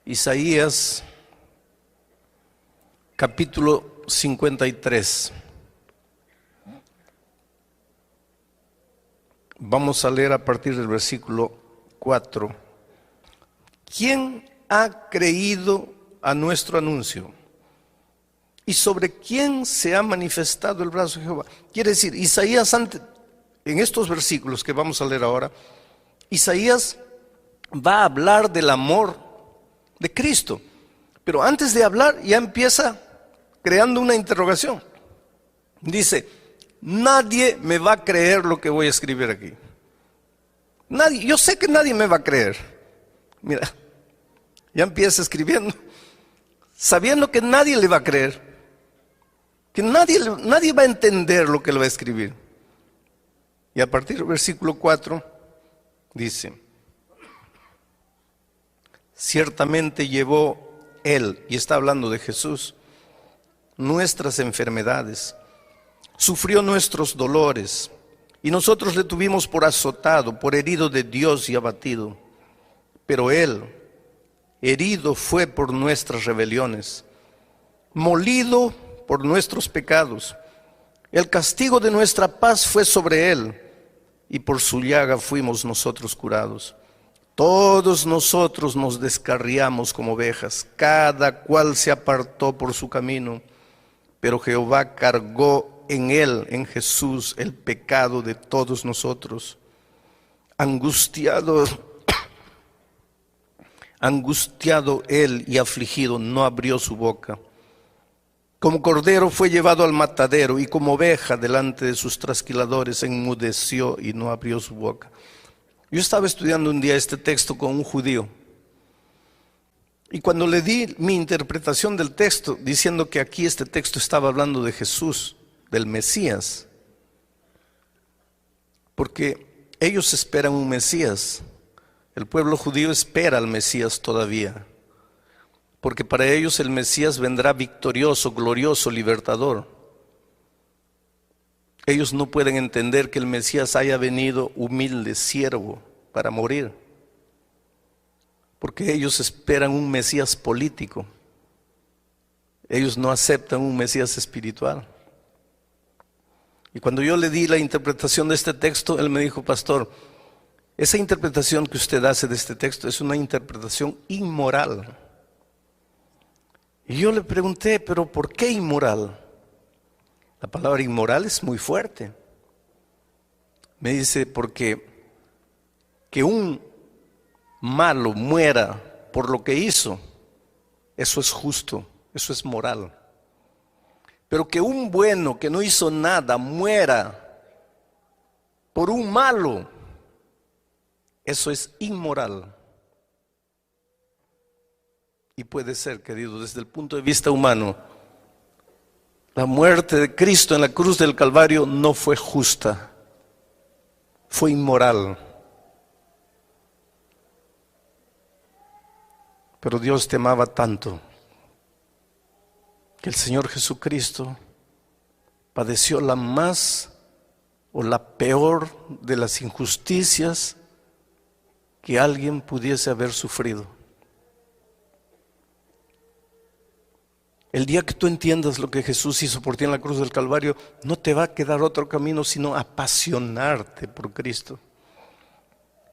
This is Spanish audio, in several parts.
Isaías capítulo 53. Vamos a leer a partir del versículo 4. ¿Quién ha creído a nuestro anuncio? ¿Y sobre quién se ha manifestado el brazo de Jehová? Quiere decir, Isaías, en estos versículos que vamos a leer ahora, Isaías va a hablar del amor de Cristo. Pero antes de hablar ya empieza creando una interrogación. Dice, nadie me va a creer lo que voy a escribir aquí. Nadie, yo sé que nadie me va a creer. Mira, ya empieza escribiendo, sabiendo que nadie le va a creer, que nadie va a entender lo que le va a escribir. Y a partir del versículo 4 dice, ciertamente llevó Él, y está hablando de Jesús, nuestras enfermedades, sufrió nuestros dolores, y nosotros le tuvimos por azotado, por herido de Dios y abatido. Pero Él, herido fue por nuestras rebeliones, molido por nuestros pecados. El castigo de nuestra paz fue sobre Él, y por su llaga fuimos nosotros curados. Todos nosotros nos descarriamos como ovejas, cada cual se apartó por su camino, pero Jehová cargó en Él, en Jesús, el pecado de todos nosotros. Angustiado Él y afligido, no abrió su boca. Como cordero fue llevado al matadero, y como oveja delante de sus trasquiladores enmudeció y no abrió su boca. Yo estaba estudiando un día este texto con un judío, y cuando le di mi interpretación del texto, diciendo que aquí este texto estaba hablando de Jesús, del Mesías, porque ellos esperan un Mesías. El pueblo judío espera al Mesías todavía, porque para ellos el Mesías vendrá victorioso, glorioso, libertador. Ellos no pueden entender que el Mesías haya venido humilde, siervo, para morir, porque ellos esperan un Mesías político. Ellos no aceptan un Mesías espiritual. Y cuando yo le di la interpretación de este texto, él me dijo, pastor, esa interpretación que usted hace de este texto es una interpretación inmoral. Y yo le pregunté, pero ¿por qué inmoral? La palabra inmoral es muy fuerte. Me dice, porque que un malo muera por lo que hizo, eso es justo, eso es moral. Pero que un bueno que no hizo nada muera por un malo, eso es inmoral. Y puede ser, querido, desde el punto de vista humano, la muerte de Cristo en la cruz del Calvario no fue justa, fue inmoral. Pero Dios te amaba tanto que el Señor Jesucristo padeció la más o la peor de las injusticias que alguien pudiese haber sufrido. El día que tú entiendas lo que Jesús hizo por ti en la cruz del Calvario, no te va a quedar otro camino sino apasionarte por Cristo.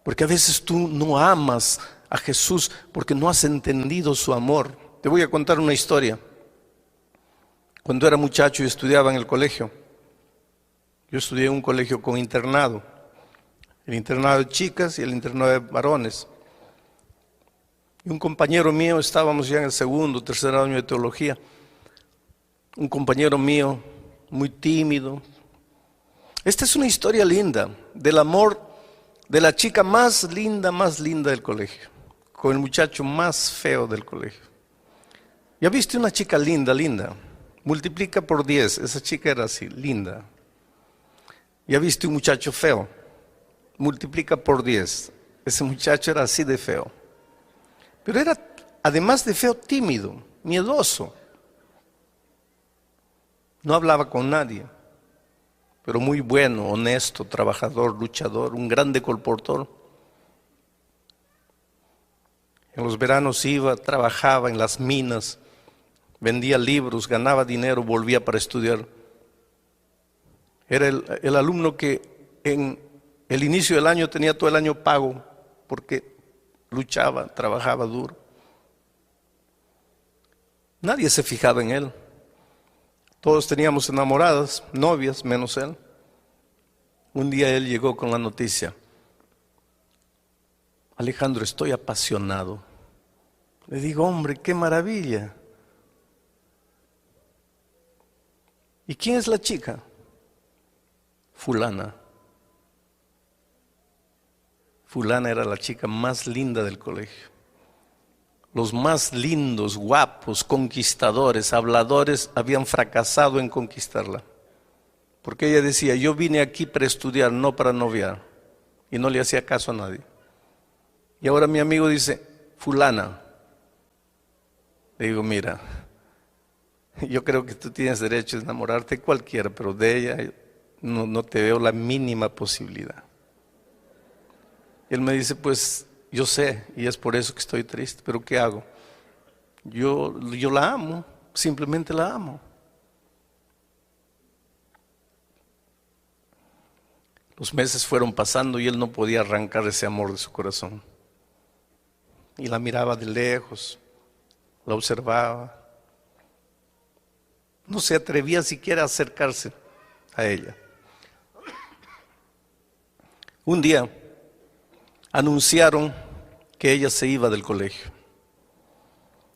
Porque a veces tú no amas a Jesús porque no has entendido su amor. Te voy a contar una historia. Cuando era muchacho y estudiaba en el colegio, yo estudié en un colegio con internado, el internado de chicas y el internado de varones. Y un compañero mío, estábamos ya en el segundo, tercer año de teología, un compañero mío muy tímido. Esta es una historia linda del amor de la chica más linda del colegio, con el muchacho más feo del colegio. ¿Ya viste una chica linda? Multiplica por 10, esa chica era así, linda. ¿Ya viste un muchacho feo? Multiplica por 10, ese muchacho era así de feo. Pero era, además de feo, tímido, miedoso. No hablaba con nadie, pero muy bueno, honesto, trabajador, luchador, un grande colportor. En los veranos iba, trabajaba en las minas, vendía libros, ganaba dinero, volvía para estudiar. Era el alumno que en el inicio del año tenía todo el año pago porque luchaba, trabajaba duro. Nadie se fijaba en él. Todos teníamos enamoradas, novias, menos él. Un día él llegó con la noticia: Alejandro, estoy apasionado. Le digo, hombre, qué maravilla. ¿Y quién es la chica? Fulana. Fulana era la chica más linda del colegio. Los más lindos, guapos, conquistadores, habladores habían fracasado en conquistarla. Porque ella decía, yo vine aquí para estudiar, no para noviar. Y no le hacía caso a nadie. Y ahora mi amigo dice, fulana. Le digo, mira, yo creo que tú tienes derecho a enamorarte de cualquiera, pero de ella no te veo la mínima posibilidad. Y él me dice, pues yo sé, y es por eso que estoy triste, pero ¿qué hago? Yo la amo, simplemente la amo. Los meses fueron pasando y él no podía arrancar ese amor de su corazón. Y la miraba de lejos, la observaba. No se atrevía siquiera a acercarse a ella. Un día anunciaron que ella se iba del colegio.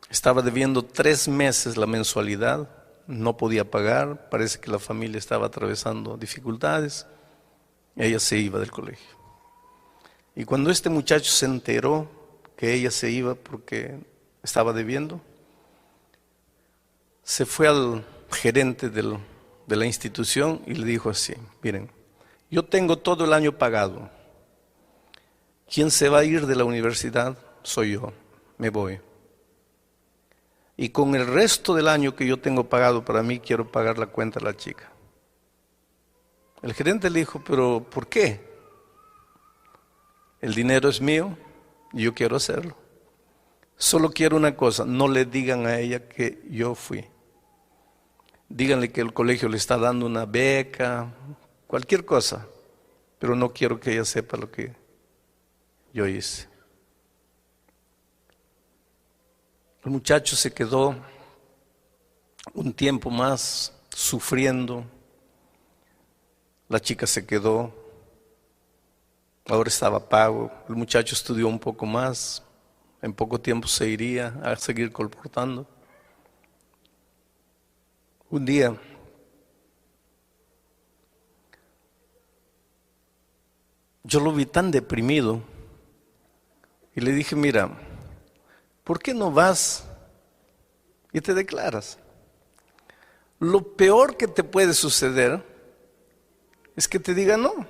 Estaba debiendo 3 meses la mensualidad, no podía pagar, parece que la familia estaba atravesando dificultades. Ella se iba del colegio. Y cuando este muchacho se enteró que ella se iba porque estaba debiendo, se fue al gerente de la institución y le dijo así, miren, yo tengo todo el año pagado. ¿Quién se va a ir de la universidad? Soy yo, me voy. Y con el resto del año que yo tengo pagado para mí, quiero pagar la cuenta a la chica. El gerente le dijo, pero ¿por qué? El dinero es mío y yo quiero hacerlo. Solo quiero una cosa, no le digan a ella que yo fui. Díganle que el colegio le está dando una beca, cualquier cosa, pero no quiero que ella sepa lo que yo hice. El muchacho se quedó un tiempo más sufriendo. La chica se quedó. Ahora estaba pago. El muchacho estudió un poco más. En poco tiempo se iría a seguir colportando. Un día yo lo vi tan deprimido y le dije, mira, ¿por qué no vas y te declaras? Lo peor que te puede suceder es que te diga no.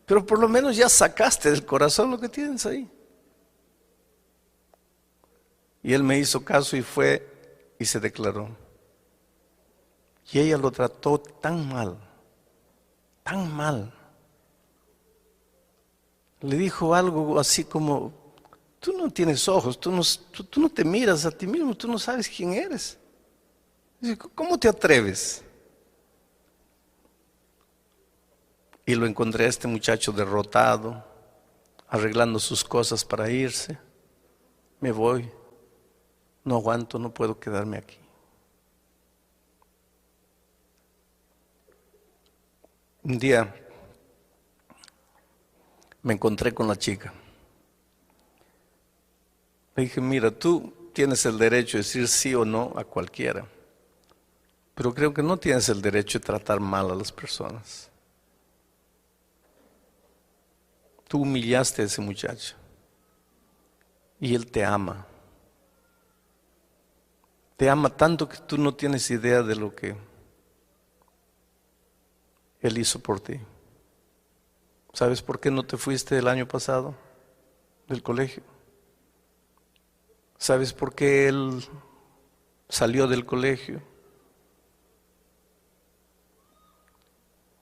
Pero por lo menos ya sacaste del corazón lo que tienes ahí. Y él me hizo caso y fue y se declaró. Y ella lo trató tan mal, tan mal. Le dijo algo así como, tú no tienes ojos, tú no te miras a ti mismo, tú no sabes quién eres. Dice, ¿cómo te atreves? Y lo encontré a este muchacho derrotado, arreglando sus cosas para irse. Me voy, no aguanto, no puedo quedarme aquí. Un día me encontré con la chica. Le dije, mira, tú tienes el derecho de decir sí o no a cualquiera, pero creo que no tienes el derecho de tratar mal a las personas. Tú humillaste a ese muchacho y él te ama. Te ama tanto que tú no tienes idea de lo que él hizo por ti. ¿Sabes por qué no te fuiste el año pasado del colegio? ¿Sabes por qué él salió del colegio?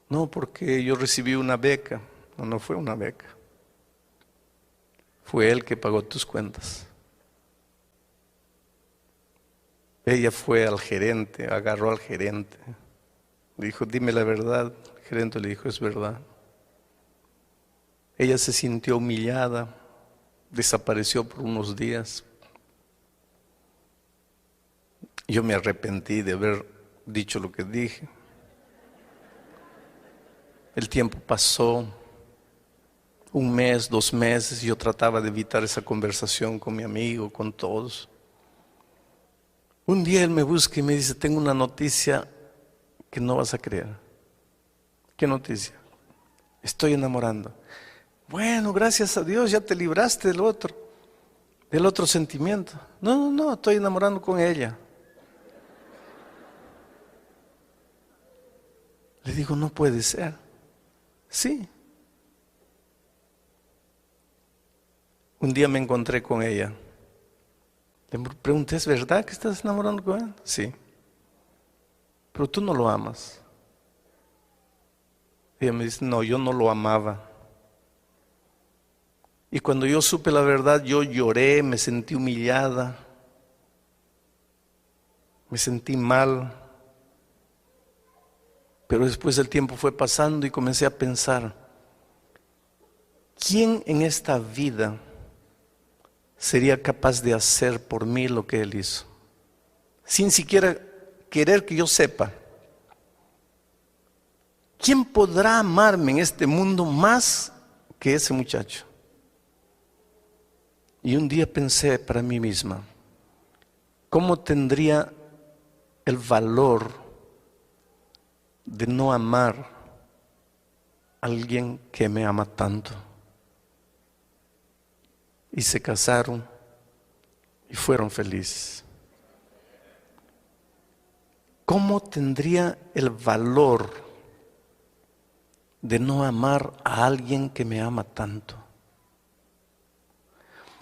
No, porque yo recibí una beca. No fue una beca. fue él que pagó tus cuentas. Ella fue al gerente, agarró al gerente, le dijo, dime la verdad. El gerente le dijo, es verdad. Ella se sintió humillada, desapareció por unos días. Yo me arrepentí de haber dicho lo que dije. El tiempo pasó, 1 mes, 2 meses, y yo trataba de evitar esa conversación con mi amigo, con todos. Un día él me busca y me dice, tengo una noticia que no vas a creer. ¿Qué noticia? Estoy enamorando. Bueno, gracias a Dios, ya te libraste del otro sentimiento. No, estoy enamorando con ella. Le digo, no puede ser. Sí. Un día me encontré con ella. Le pregunté, ¿es verdad que estás enamorando con él? Sí. Pero tú no lo amas. Ella me dice, no, yo no lo amaba. Y cuando yo supe la verdad, yo lloré, me sentí humillada, me sentí mal. Pero después el tiempo fue pasando y comencé a pensar, ¿quién en esta vida sería capaz de hacer por mí lo que él hizo? Sin siquiera querer que yo sepa. ¿Quién podrá amarme en este mundo más que ese muchacho? Y un día pensé para mí misma, ¿cómo tendría el valor de no amar a alguien que me ama tanto? Y se casaron y fueron felices. ¿Cómo tendría el valor de no amar a alguien que me ama tanto?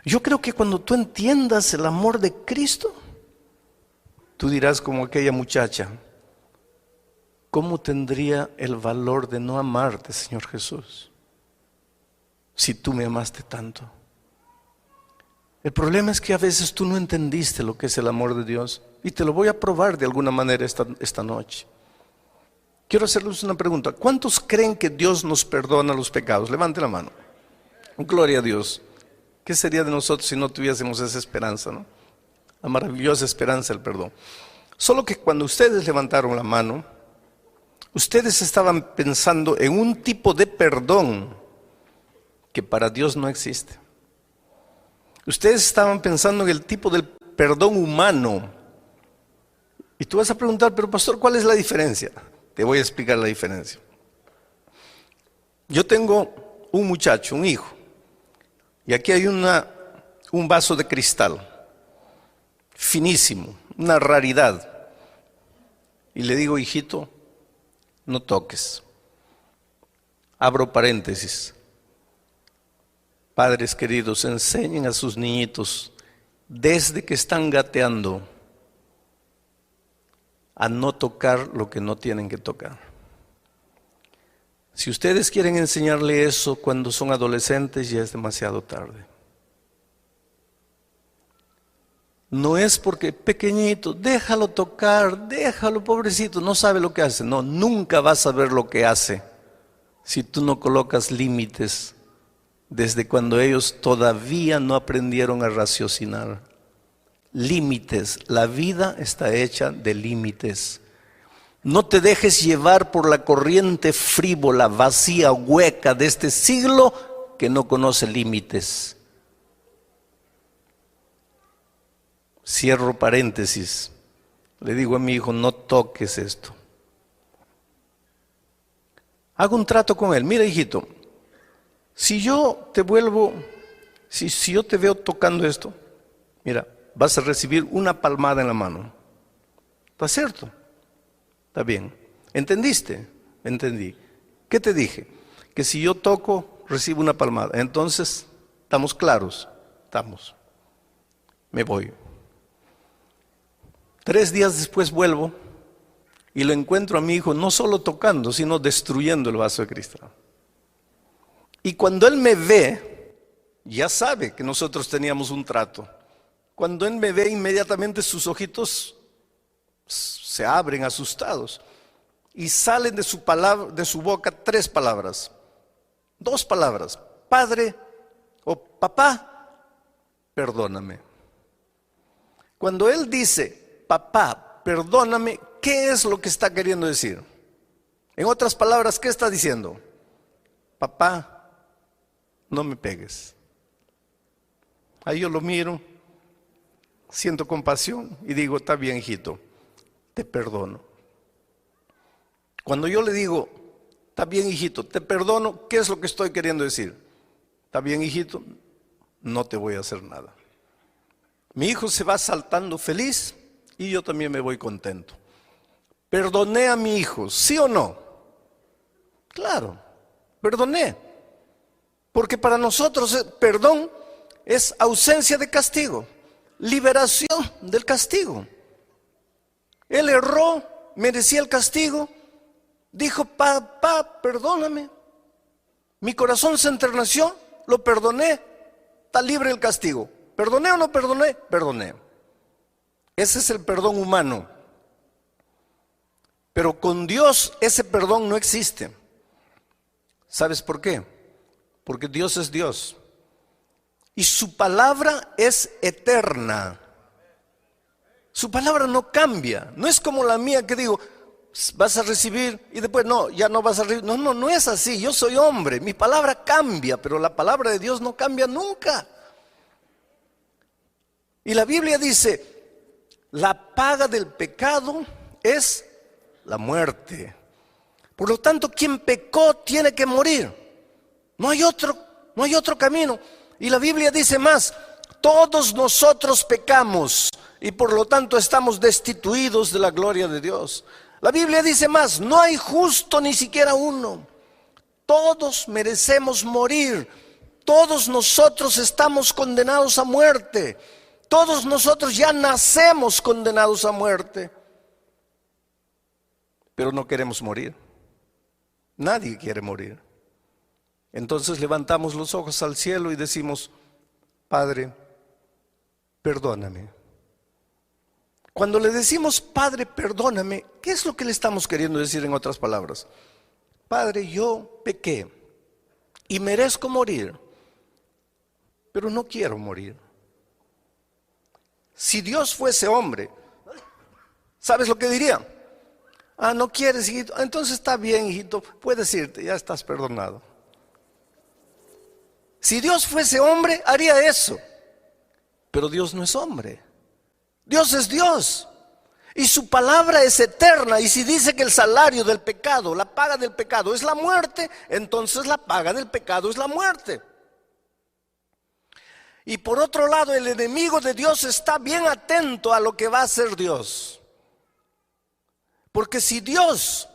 Yo creo que cuando tú entiendas el amor de Cristo, tú dirás como aquella muchacha, ¿cómo tendría el valor de no amarte, Señor Jesús, si tú me amaste tanto? El problema es que a veces tú no entendiste lo que es el amor de Dios, y te lo voy a probar de alguna manera esta noche. Quiero hacerles una pregunta. ¿Cuántos creen que Dios nos perdona los pecados? Levante la mano. Gloria a Dios. ¿Qué sería de nosotros si no tuviésemos esa esperanza, no? La maravillosa esperanza del perdón. Solo que cuando ustedes levantaron la mano, ustedes estaban pensando en un tipo de perdón que para Dios no existe. Ustedes estaban pensando en el tipo del perdón humano. Y tú vas a preguntar, pero pastor, ¿cuál es la diferencia? Te voy a explicar la diferencia. Yo tengo un muchacho, un hijo. Y aquí hay un vaso de cristal, finísimo, una raridad. Y le digo, hijito, no toques. Abro paréntesis. Padres queridos, enseñen a sus niñitos, desde que están gateando, a no tocar lo que no tienen que tocar. Si ustedes quieren enseñarle eso cuando son adolescentes, ya es demasiado tarde. No es porque pequeñito, déjalo tocar, déjalo pobrecito, no sabe lo que hace. No, nunca vas a ver lo que hace si tú no colocas límites desde cuando ellos todavía no aprendieron a raciocinar. Límites, la vida está hecha de límites. No te dejes llevar por la corriente frívola, vacía, hueca de este siglo que no conoce límites. Cierro paréntesis. Le digo a mi hijo, no toques esto. Hago un trato con él. Mira, hijito, si yo te veo tocando esto, mira, vas a recibir una palmada en la mano. ¿Está cierto? Está bien. ¿Entendiste? Entendí. ¿Qué te dije? Que si yo toco, recibo una palmada. Entonces, ¿estamos claros? Estamos. Me voy. 3 días después vuelvo y lo encuentro a mi hijo no solo tocando, sino destruyendo el vaso de cristal. Y cuando él me ve, ya sabe que nosotros teníamos un trato. Cuando Él me ve, inmediatamente sus ojitos se abren asustados y salen de su boca 3 palabras, 2 palabras: Padre o papá, perdóname. Cuando Él dice papá, perdóname, ¿qué es lo que está queriendo decir? En otras palabras, ¿qué está diciendo? Papá, no me pegues. Ahí yo lo miro, siento compasión y digo: está bien, hijito, te perdono. Cuando yo le digo: está bien, hijito, te perdono, ¿qué es lo que estoy queriendo decir? Está bien, hijito, no te voy a hacer nada. Mi hijo se va saltando feliz y yo también me voy contento. ¿Perdoné a mi hijo, sí o no? Claro, perdoné. Porque para nosotros perdón es ausencia de castigo, liberación del castigo. Él erró, merecía el castigo, dijo: papá, perdóname. Mi corazón se enterneció, lo perdoné, está libre del castigo. ¿Perdoné o no perdoné? Perdoné. Ese es el perdón humano. Pero con Dios ese perdón no existe. ¿Sabes por qué? Porque Dios es Dios. Y su palabra es eterna. Su palabra no cambia. No es como la mía que digo: vas a recibir y después no, ya no vas a recibir. No, no es así. Yo soy hombre. Mi palabra cambia, pero la palabra de Dios no cambia nunca. Y la Biblia dice: la paga del pecado es la muerte. Por lo tanto, quien pecó tiene que morir. No hay otro camino. Y la Biblia dice más: todos nosotros pecamos y por lo tanto estamos destituidos de la gloria de Dios. La Biblia dice más: no hay justo ni siquiera uno. Todos merecemos morir. Todos nosotros estamos condenados a muerte. Todos nosotros ya nacemos condenados a muerte. Pero no queremos morir. Nadie quiere morir. Entonces levantamos los ojos al cielo y decimos: Padre, perdóname. Cuando le decimos Padre, perdóname, ¿qué es lo que le estamos queriendo decir en otras palabras? Padre, yo pequé y merezco morir, pero no quiero morir. Si Dios fuese hombre, ¿sabes lo que diría? Ah, ¿no quieres, hijito? Entonces está bien, hijito, puedes irte, ya estás perdonado. Si Dios fuese hombre, haría eso. Pero Dios no es hombre. Dios es Dios. Y su palabra es eterna. Y si dice que el salario del pecado, la paga del pecado es la muerte, entonces la paga del pecado es la muerte. Y por otro lado, el enemigo de Dios está bien atento a lo que va a hacer Dios. Porque si Dios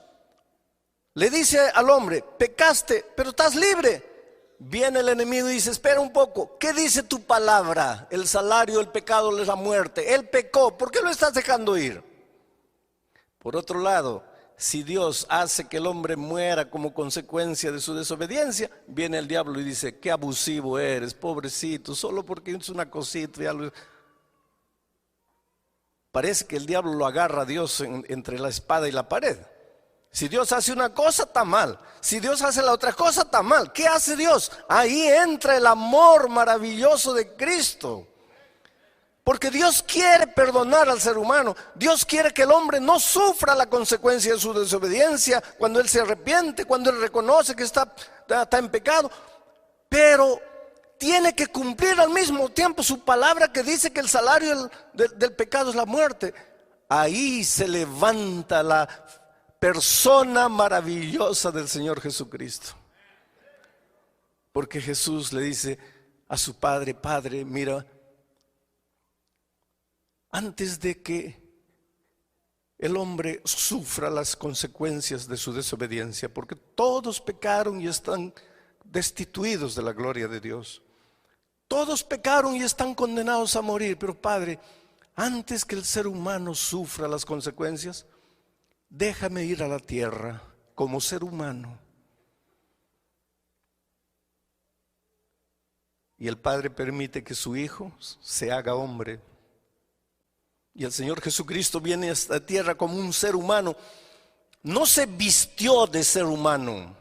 le dice al hombre: pecaste, pero estás libre, viene el enemigo y dice: espera un poco, ¿qué dice tu palabra? El salario del pecado es la muerte. Él pecó, ¿por qué lo estás dejando ir? Por otro lado, si Dios hace que el hombre muera como consecuencia de su desobediencia, viene el diablo y dice: qué abusivo eres, pobrecito, solo porque es una cosita. Parece que el diablo lo agarra a Dios entre la espada y la pared. Si Dios hace una cosa, está mal. Si Dios hace la otra cosa, está mal. ¿Qué hace Dios? Ahí entra el amor maravilloso de Cristo. Porque Dios quiere perdonar al ser humano. Dios quiere que el hombre no sufra la consecuencia de su desobediencia cuando él se arrepiente, cuando él reconoce que está en pecado. Pero tiene que cumplir al mismo tiempo su palabra que dice que el salario del pecado es la muerte. Ahí se levanta la persona maravillosa del Señor Jesucristo. Porque Jesús le dice a su Padre: Padre, mira, antes de que el hombre sufra las consecuencias de su desobediencia, porque todos pecaron y están destituidos de la gloria de Dios. Todos pecaron y están condenados a morir. Pero Padre, antes que el ser humano sufra las consecuencias, déjame ir a la tierra como ser humano Y el Padre permite que su Hijo se haga hombre. Y el Señor Jesucristo viene a esta tierra como un ser humano. No se vistió de ser humano.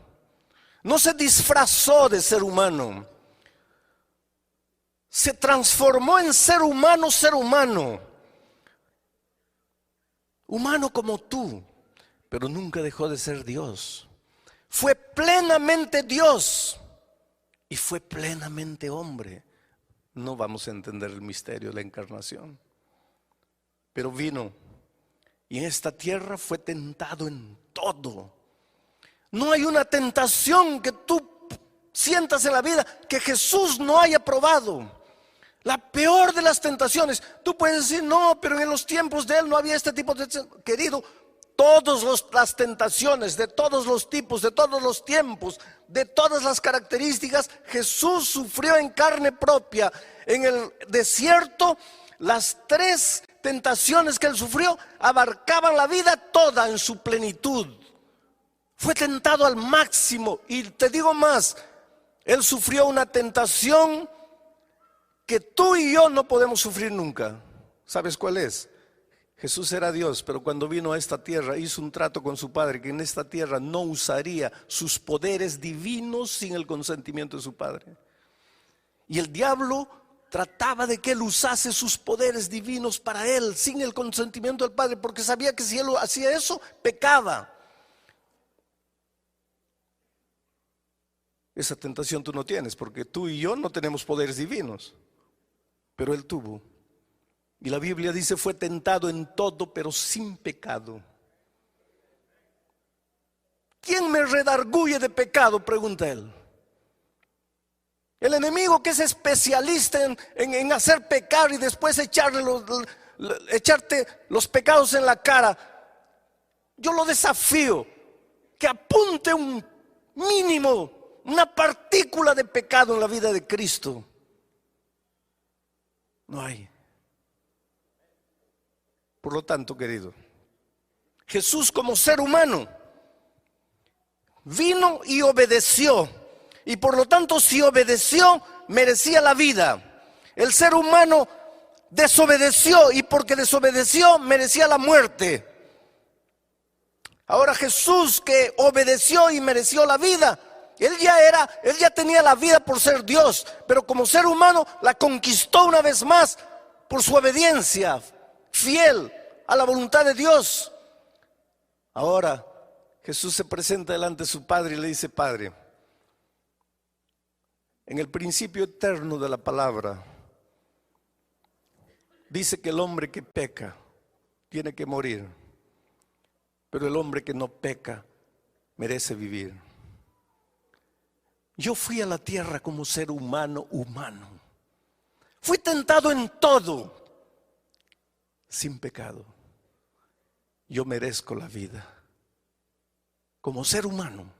No se disfrazó de ser humano. Se transformó en ser humano, ser humano. Humano como tú, pero nunca dejó de ser Dios. Fue plenamente Dios y fue plenamente hombre. No vamos a entender el misterio de la encarnación. Pero vino y en esta tierra fue tentado en todo. No hay una tentación que tú sientas en la vida que Jesús no haya probado. La peor de las tentaciones. Tú puedes decir, no, pero en los tiempos de Él no había este tipo de... Querido, todas las tentaciones, de todos los tipos, de todos los tiempos, de todas las características, Jesús sufrió en carne propia. En el desierto, las 3 tentaciones que Él sufrió abarcaban la vida toda en su plenitud. Fue tentado al máximo. Y te digo más, Él sufrió una tentación que tú y yo no podemos sufrir nunca. ¿Sabes cuál es? Jesús era Dios, pero cuando vino a esta tierra hizo un trato con su Padre, que en esta tierra no usaría sus poderes divinos sin el consentimiento de su Padre. Y el diablo trataba de que Él usase sus poderes divinos para Él, sin el consentimiento del Padre, porque sabía que si Él hacía eso, pecaba. Esa tentación tú no tienes, porque tú y yo no tenemos poderes divinos, pero Él tuvo. Y la Biblia dice, fue tentado en todo, pero sin pecado. ¿Quién me redarguye de pecado?, pregunta Él. El enemigo, que es especialista en hacer pecar y después echarte los pecados en la cara. Yo lo desafío que apunte un mínimo, una partícula de pecado en la vida de Cristo. No hay. Por lo tanto, querido, Jesús como ser humano vino y obedeció. Y por lo tanto, si obedeció, merecía la vida. El ser humano desobedeció y porque desobedeció, merecía la muerte. Ahora Jesús, que obedeció y mereció la vida, él ya tenía la vida por ser Dios, pero como ser humano la conquistó una vez más por su obediencia fiel a la voluntad de Dios. Ahora Jesús se presenta delante de su Padre y le dice: Padre, en el principio eterno de la palabra dice que el hombre que peca tiene que morir, pero el hombre que no peca merece vivir. Yo fui a la tierra como ser humano. Fui tentado en todo, sin pecado. Yo merezco la vida como ser humano,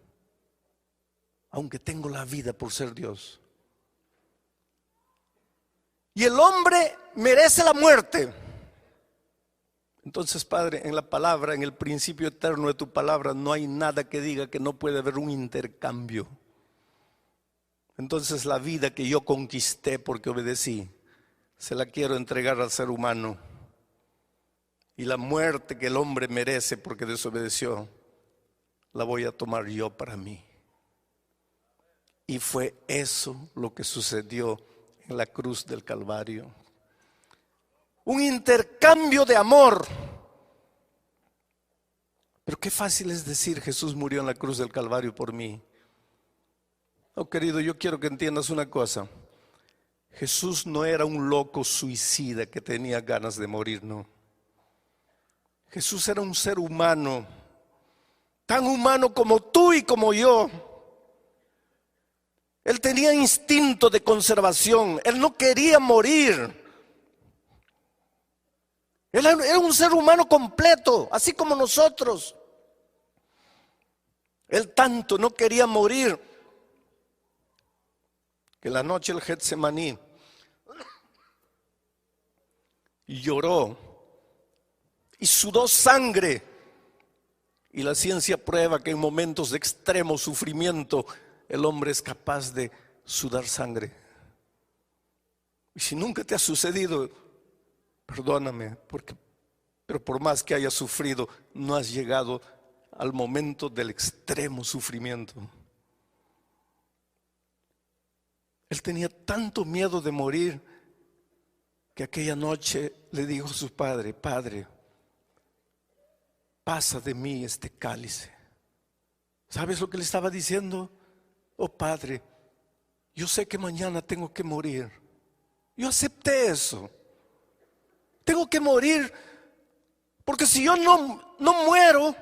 aunque tengo la vida por ser Dios. Y el hombre merece la muerte. Entonces, Padre, en la palabra, en el principio eterno de tu palabra, no hay nada que diga que no puede haber un intercambio. Entonces la vida que yo conquisté porque obedecí, se la quiero entregar al ser humano. Y la muerte que el hombre merece porque desobedeció, la voy a tomar yo para mí. Y fue eso lo que sucedió en la cruz del Calvario. Un intercambio de amor. Pero qué fácil es decir: Jesús murió en la cruz del Calvario por mí. Oh, querido, yo quiero que entiendas una cosa. Jesús no era un loco suicida que tenía ganas de morir, no. Jesús era un ser humano, tan humano como tú y como yo. Él tenía instinto de conservación. Él no quería morir. Él era un ser humano completo, así como nosotros. Él tanto no quería morir que la noche del Getsemaní lloró y sudó sangre. Y la ciencia prueba que en momentos de extremo sufrimiento el hombre es capaz de sudar sangre. Y si nunca te ha sucedido, perdóname, pero por más que hayas sufrido, no has llegado al momento del extremo sufrimiento. Él tenía tanto miedo de morir que aquella noche le dijo a su padre: Padre, pasa de mí este cáliz. ¿Sabes lo que le estaba diciendo? Oh Padre, yo sé que mañana tengo que morir. Yo acepté eso. Tengo que morir, porque si yo no muero,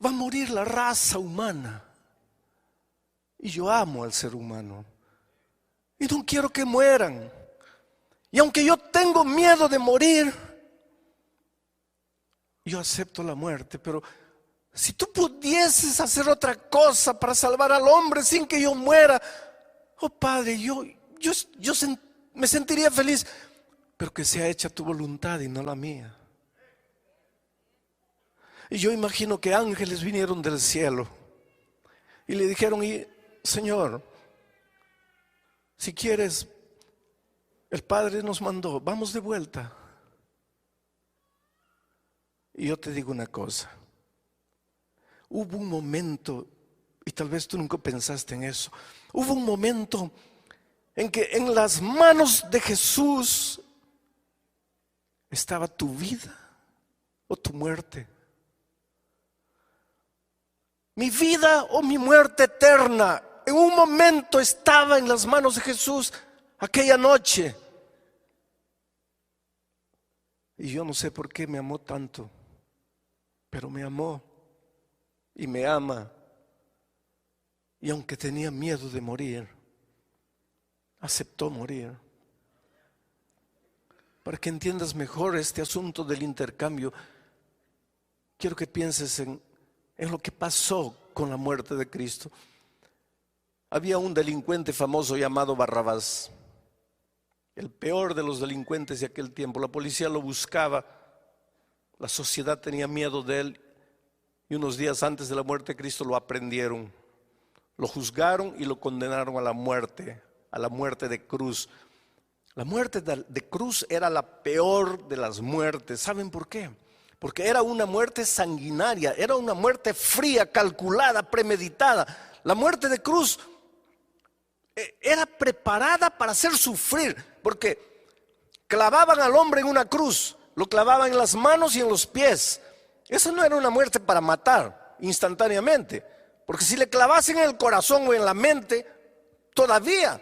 va a morir la raza humana. Y yo amo al ser humano y no quiero que mueran. Y aunque yo tengo miedo de morir, yo acepto la muerte. Pero si tú pudieses hacer otra cosa para salvar al hombre sin que yo muera, oh Padre, yo me sentiría feliz, pero que sea hecha tu voluntad y no la mía. Y yo imagino que ángeles vinieron del cielo y le dijeron: Señor, si quieres, el Padre nos mandó, vamos de vuelta. Y yo te digo una cosa: hubo un momento, y tal vez tú nunca pensaste en eso, hubo un momento en que en las manos de Jesús estaba tu vida o tu muerte. Mi vida o mi muerte eterna en un momento estaba en las manos de Jesús aquella noche. Y yo no sé por qué me amó tanto, pero me amó y me ama. Y aunque tenía miedo de morir, aceptó morir. Para que entiendas mejor este asunto del intercambio, quiero que pienses en lo que pasó con la muerte de Cristo. Había un delincuente famoso llamado Barrabás, el peor de los delincuentes de aquel tiempo. La policía lo buscaba, la sociedad tenía miedo de él, y unos días antes de la muerte de Cristo lo aprendieron, lo juzgaron y lo condenaron a la muerte de cruz. La muerte de cruz era la peor de las muertes. ¿Saben por qué? Porque era una muerte sanguinaria, era una muerte fría, calculada, premeditada. La muerte de cruz era preparada para hacer sufrir, porque clavaban al hombre en una cruz, lo clavaban en las manos y en los pies. Esa no era una muerte para matar instantáneamente, porque si le clavasen en el corazón o en la mente, todavía.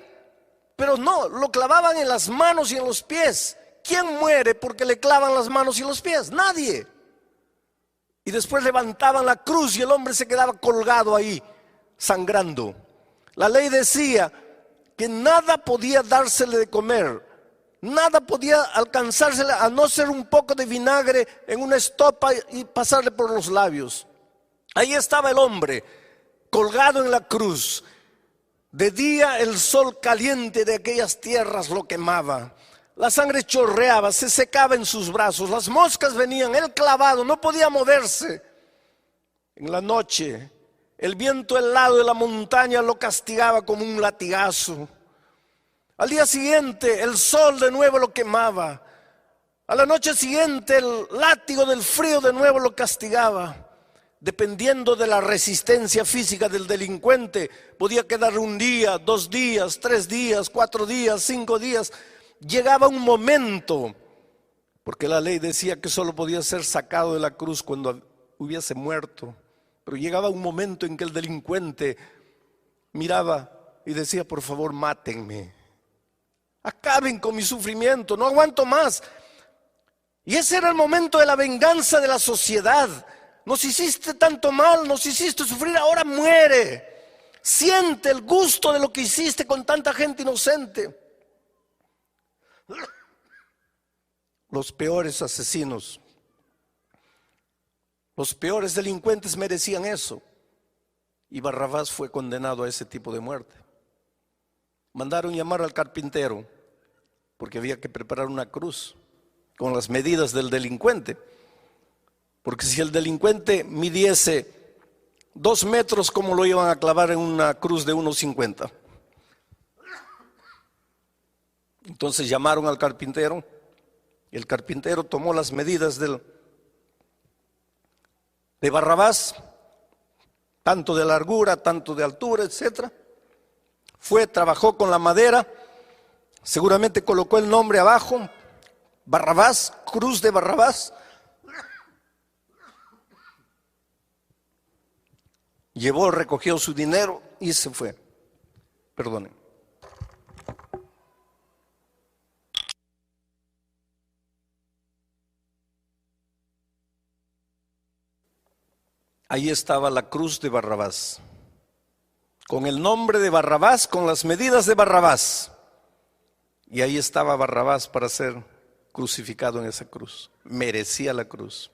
Pero no, lo clavaban en las manos y en los pies. ¿Quién muere porque le clavan las manos y los pies? Nadie. Y después levantaban la cruz y el hombre se quedaba colgado ahí, sangrando. La ley decía que nada podía dársele de comer, nada podía alcanzársele a no ser un poco de vinagre en una estopa y pasarle por los labios. Ahí estaba el hombre, colgado en la cruz. De día el sol caliente de aquellas tierras lo quemaba. La sangre chorreaba, se secaba en sus brazos. Las moscas venían, él clavado, no podía moverse. En la noche, el viento helado de la montaña lo castigaba como un latigazo. Al día siguiente, el sol de nuevo lo quemaba. A la noche siguiente, el látigo del frío de nuevo lo castigaba. Dependiendo de la resistencia física del delincuente, podía quedar un día, 2 días, 3 días, 4 días, 5 días. Llegaba un momento, porque la ley decía que solo podía ser sacado de la cruz cuando hubiese muerto, pero llegaba un momento en que el delincuente miraba y decía: por favor, mátenme, acaben con mi sufrimiento, no aguanto más. Y ese era el momento de la venganza de la sociedad. Nos hiciste tanto mal, nos hiciste sufrir, ahora muere. Siente el gusto de lo que hiciste con tanta gente inocente. Los peores asesinos, los peores delincuentes merecían eso. Y Barrabás fue condenado a ese tipo de muerte. Mandaron llamar al carpintero porque había que preparar una cruz con las medidas del delincuente. Porque si el delincuente midiese 2 metros, ¿cómo lo iban a clavar en una cruz de 1,50? Entonces llamaron al carpintero. El carpintero tomó las medidas de Barrabás, tanto de largura, tanto de altura, etcétera. Fue, trabajó con la madera, seguramente colocó el nombre abajo, Barrabás, cruz de Barrabás. Llevó, recogió su dinero y se fue. Perdonen. Ahí estaba la cruz de Barrabás, con el nombre de Barrabás, con las medidas de Barrabás. Y ahí estaba Barrabás para ser crucificado en esa cruz. Merecía la cruz.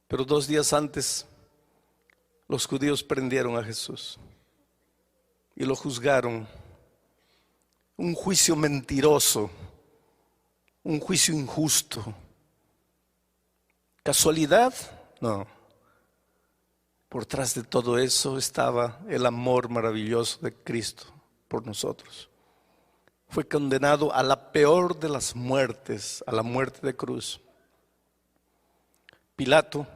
Pero 2 días antes, los judíos prendieron a Jesús y lo juzgaron. Un juicio mentiroso, un juicio injusto. ¿Casualidad? No. Por detrás de todo eso estaba el amor maravilloso de Cristo por nosotros. Fue condenado a la peor de las muertes, a la muerte de cruz. Pilato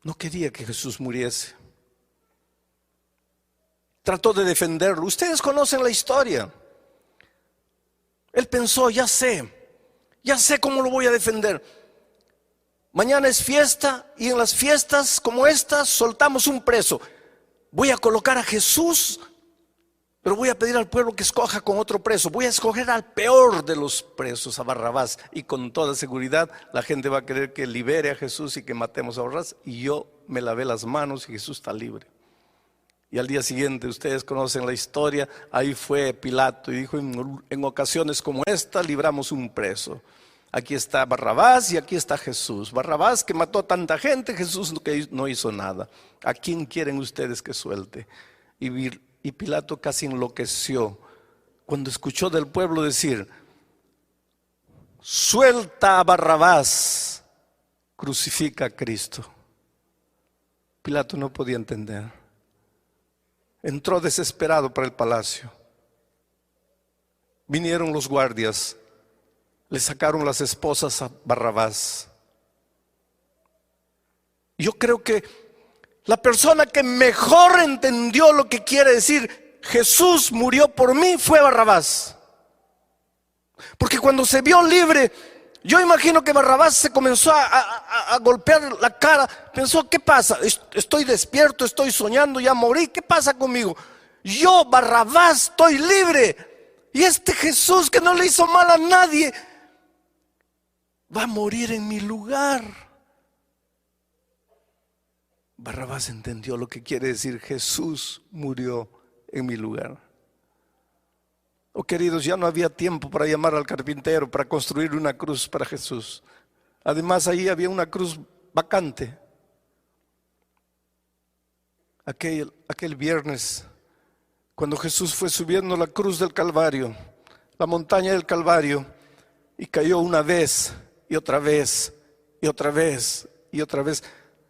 no quería que Jesús muriese. Trató de defenderlo. Ustedes conocen la historia. Él pensó, ya sé cómo lo voy a defender. Mañana es fiesta y en las fiestas como estas soltamos un preso. Voy a colocar a Jesús, pero voy a pedir al pueblo que escoja con otro preso. Voy a escoger al peor de los presos, a Barrabás. Y con toda seguridad la gente va a querer que libere a Jesús y que matemos a Barrabás. Y yo me lavé las manos y Jesús está libre. Y al día siguiente, ustedes conocen la historia, ahí fue Pilato y dijo, en ocasiones como esta libramos un preso. Aquí está Barrabás y aquí está Jesús. Barrabás que mató a tanta gente, Jesús que no hizo nada. ¿A quién quieren ustedes que suelte? Y Pilato casi enloqueció cuando escuchó del pueblo decir, suelta a Barrabás, crucifica a Cristo. Pilato no podía entender. Entró desesperado para el palacio. Vinieron los guardias, le sacaron las esposas a Barrabás. Yo creo que la persona que mejor entendió lo que quiere decir Jesús murió por mí fue Barrabás. Porque cuando se vio libre, yo imagino que Barrabás se comenzó a golpear la cara. Pensó, ¿qué pasa? Estoy despierto, estoy soñando, ya morí. ¿Qué pasa conmigo? Yo, Barrabás, estoy libre. Y este Jesús que no le hizo mal a nadie va a morir en mi lugar. Barrabás entendió lo que quiere decir Jesús murió en mi lugar. Oh, queridos, ya no había tiempo para llamar al carpintero para construir una cruz para Jesús. Además, ahí había una cruz vacante. Aquel viernes, cuando Jesús fue subiendo la cruz del Calvario, la montaña del Calvario, y cayó una vez y otra vez y otra vez y otra vez.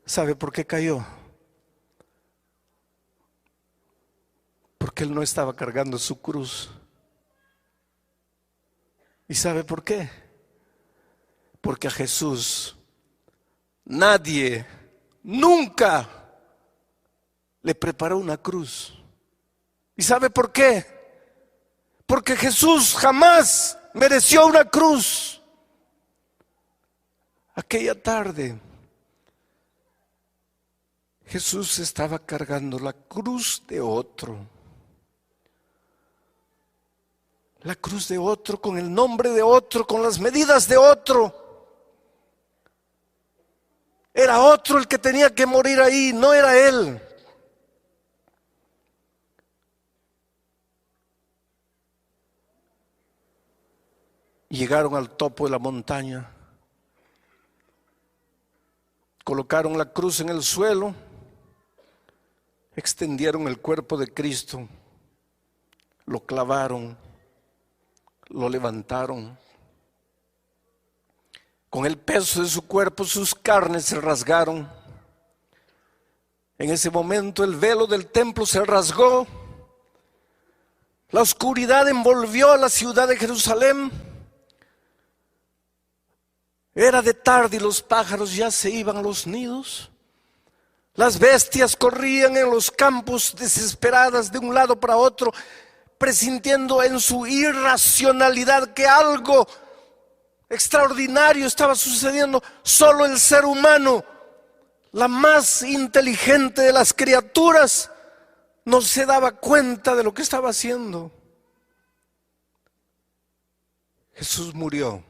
¿Sabe por qué cayó? Porque él no estaba cargando su cruz. ¿Y sabe por qué? Porque a Jesús nadie, nunca le preparó una cruz. ¿Y sabe por qué? Porque Jesús jamás mereció una cruz. Aquella tarde, Jesús estaba cargando la cruz de otro. La cruz de otro, con el nombre de otro, con las medidas de otro. Era otro el que tenía que morir ahí, no era él. Llegaron al topo de la montaña, colocaron la cruz en el suelo, extendieron el cuerpo de Cristo, lo clavaron, lo levantaron. Con el peso de su cuerpo, sus carnes se rasgaron. En ese momento el velo del templo se rasgó La oscuridad envolvió a la ciudad de Jerusalén. Era de tarde y los pájaros ya se iban a los nidos. Las bestias corrían en los campos desesperadas de un lado para otro, presintiendo en su irracionalidad que algo extraordinario estaba sucediendo. Solo el ser humano, la más inteligente de las criaturas, no se daba cuenta de lo que estaba haciendo. Jesús murió.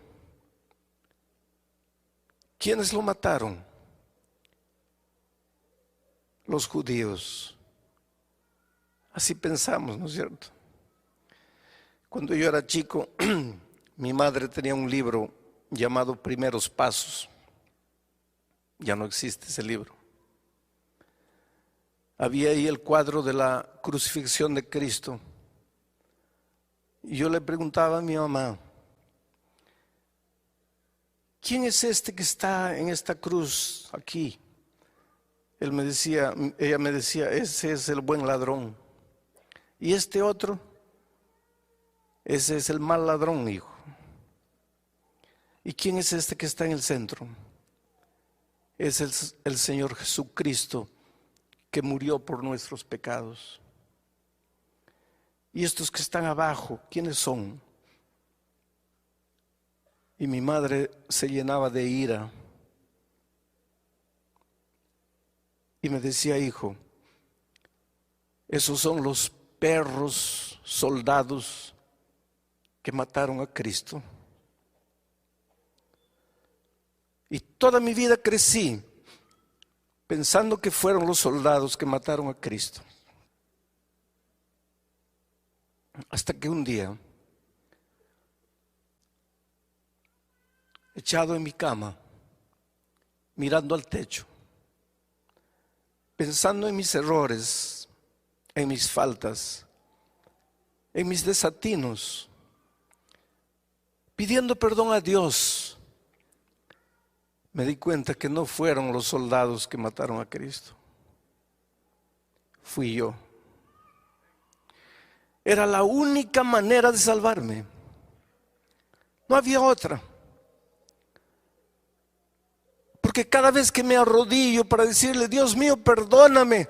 ¿Quiénes lo mataron? Los judíos. Así pensamos, ¿no es cierto? Cuando yo era chico, mi madre tenía un libro llamado Primeros Pasos. Ya no existe ese libro. Había ahí el cuadro de la crucifixión de Cristo. Y yo le preguntaba a mi mamá, ¿quién es este que está en esta cruz aquí? Ella me decía, ese es el buen ladrón. Y este otro, ese es el mal ladrón, hijo. ¿Y quién es este que está en el centro? Es el Señor Jesucristo, que murió por nuestros pecados. Y estos que están abajo, ¿quiénes son? Y mi madre se llenaba de ira y me decía, hijo, esos son los perros soldados que mataron a Cristo. Y toda mi vida crecí pensando que fueron los soldados que mataron a Cristo. Hasta que un día, echado en mi cama, mirando al techo, pensando en mis errores, en mis faltas, en mis desatinos, pidiendo perdón a Dios, me di cuenta que no fueron los soldados que mataron a Cristo. Fui yo. Era la única manera de salvarme. No había otra. Porque cada vez que me arrodillo para decirle, Dios mío, perdóname,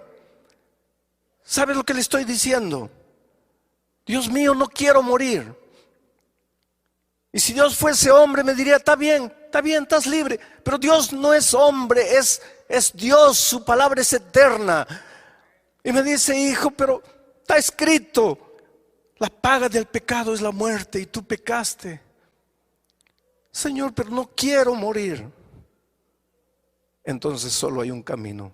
¿sabe lo que le estoy diciendo? Dios mío, no quiero morir. Y si Dios fuese hombre me diría, está bien, estás libre. Pero Dios no es hombre, es Dios, su palabra es eterna. Y me dice, hijo, pero está escrito, la paga del pecado es la muerte y tú pecaste. Señor, pero no quiero morir. Entonces solo hay un camino.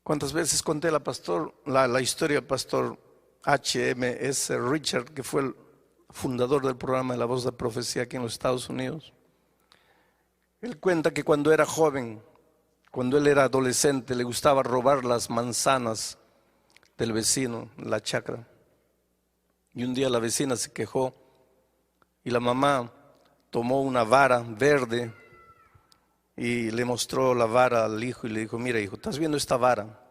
¿Cuántas veces conté la historia del pastor H.M.S. Richard, que fue el fundador del programa de La Voz de Profecía aquí en los Estados Unidos? Él cuenta que cuando era joven, cuando él era adolescente, le gustaba robar las manzanas del vecino en la chacra. Y un día la vecina se quejó y la mamá tomó una vara verde y le mostró la vara al hijo y le dijo, mira hijo, ¿estás viendo esta vara?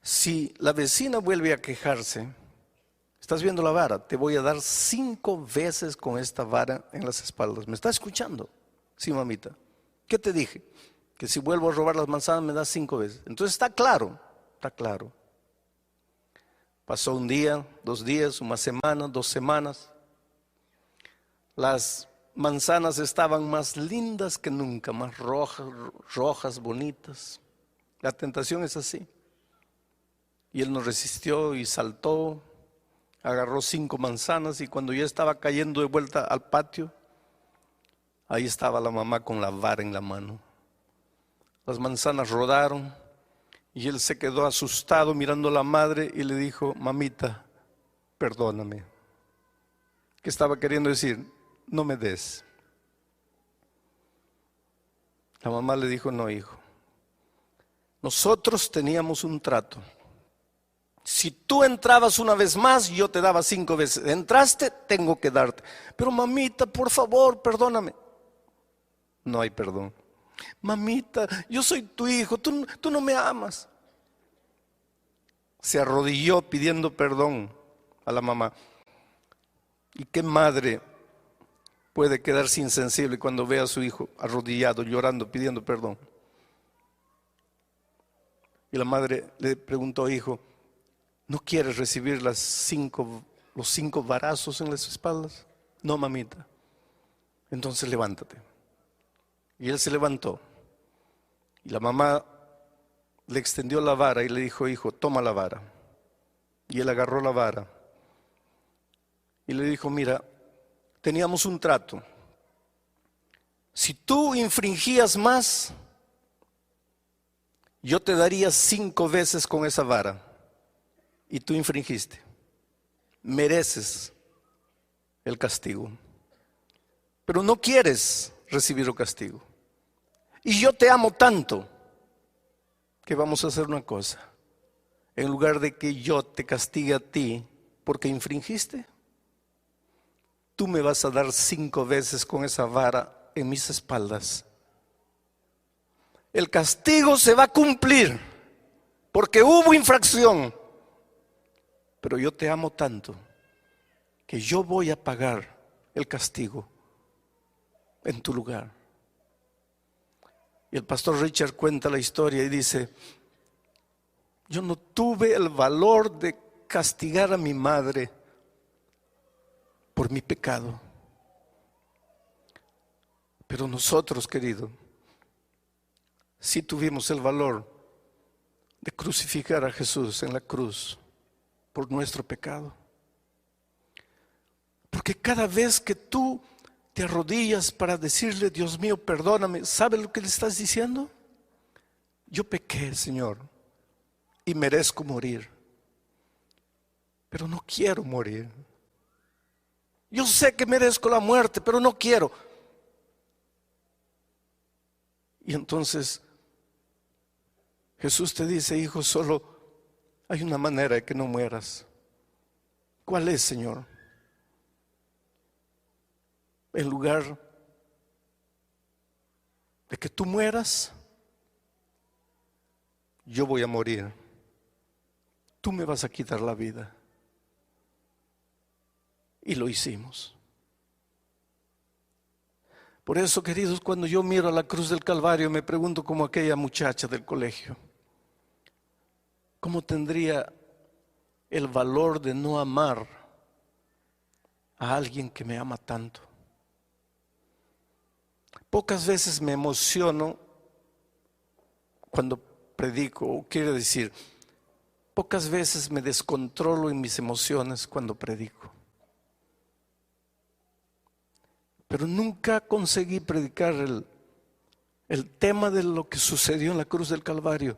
Si la vecina vuelve a quejarse, ¿estás viendo la vara? Te voy a dar 5 veces con esta vara en las espaldas. ¿Me estás escuchando? Sí, mamita. ¿Qué te dije? Que si vuelvo a robar las manzanas me das 5 veces. Entonces está claro, está claro. Pasó un día, 2 días, una semana, 2 semanas. Las manzanas estaban más lindas que nunca, más rojas, bonitas. La tentación es así. Y él no resistió y saltó, agarró 5 manzanas y cuando ya estaba cayendo de vuelta al patio, ahí estaba la mamá con la vara en la mano. Las manzanas rodaron y él se quedó asustado mirando a la madre y le dijo, mamita, perdóname. ¿Qué estaba queriendo decir? No me des. La mamá le dijo, no hijo, nosotros teníamos un trato. Si tú entrabas una vez más, yo te daba 5 veces. Entraste, tengo que darte. Pero mamita, por favor, perdóname. No hay perdón. Mamita, yo soy tu hijo, tú no me amas. se arrodilló pidiendo perdón a la mamá. ¿Y qué madre puede quedarse insensible cuando ve a su hijo arrodillado, llorando, pidiendo perdón? Y la madre le preguntó: hijo, ¿no quieres recibir los 5 varazos en las espaldas? No, mamita. Entonces levántate. Y él se levantó. Y la mamá le extendió la vara y le dijo: hijo, toma la vara. Y él agarró la vara y le dijo: mira, teníamos un trato. Si tú infringías más, yo te daría 5 veces con esa vara. Y tú infringiste. Mereces el castigo. Pero no quieres recibir el castigo. Y yo te amo tanto que vamos a hacer una cosa. En lugar de que yo te castigue a ti porque infringiste, tú me vas a dar 5 veces con esa vara en mis espaldas. El castigo se va a cumplir porque hubo infracción. Pero yo te amo tanto que yo voy a pagar el castigo en tu lugar. Y el pastor Richard cuenta la historia y dice: yo no tuve el valor de castigar a mi madre por mi pecado. Pero nosotros, querido, sí tuvimos el valor de crucificar a Jesús en la cruz por nuestro pecado. Porque cada vez que tú te arrodillas para decirle: Dios mío, perdóname, ¿sabes lo que le estás diciendo? Yo pequé, Señor, y merezco morir, pero no quiero morir. Yo sé que merezco la muerte, pero no quiero. Y entonces Jesús te dice: hijo, solo hay una manera de que no mueras. ¿Cuál es, Señor? En lugar de que tú mueras, yo voy a morir. Tú me vas a quitar la vida. Y lo hicimos. Por eso, queridos, cuando yo miro a la cruz del Calvario, me pregunto como aquella muchacha del colegio: ¿cómo tendría el valor de no amar a alguien que me ama tanto? Pocas veces me emociono cuando predico, o quiere decir, pocas veces me descontrolo en mis emociones cuando predico. Pero nunca conseguí predicar el tema de lo que sucedió en la cruz del Calvario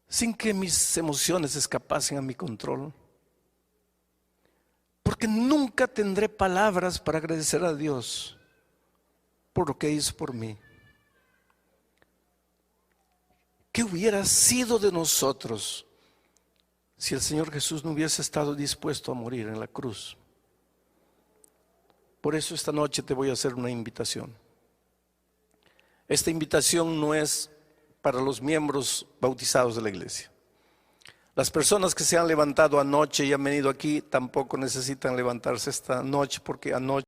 sin que mis emociones escapasen a mi control. Porque nunca tendré palabras para agradecer a Dios por lo que hizo por mí. ¿Qué hubiera sido de nosotros si el Señor Jesús no hubiese estado dispuesto a morir en la cruz? Por eso esta noche te voy a hacer una invitación. Esta invitación no es para los miembros bautizados de la iglesia. Las personas que se han levantado anoche y han venido aquí tampoco necesitan levantarse esta noche, porque anoche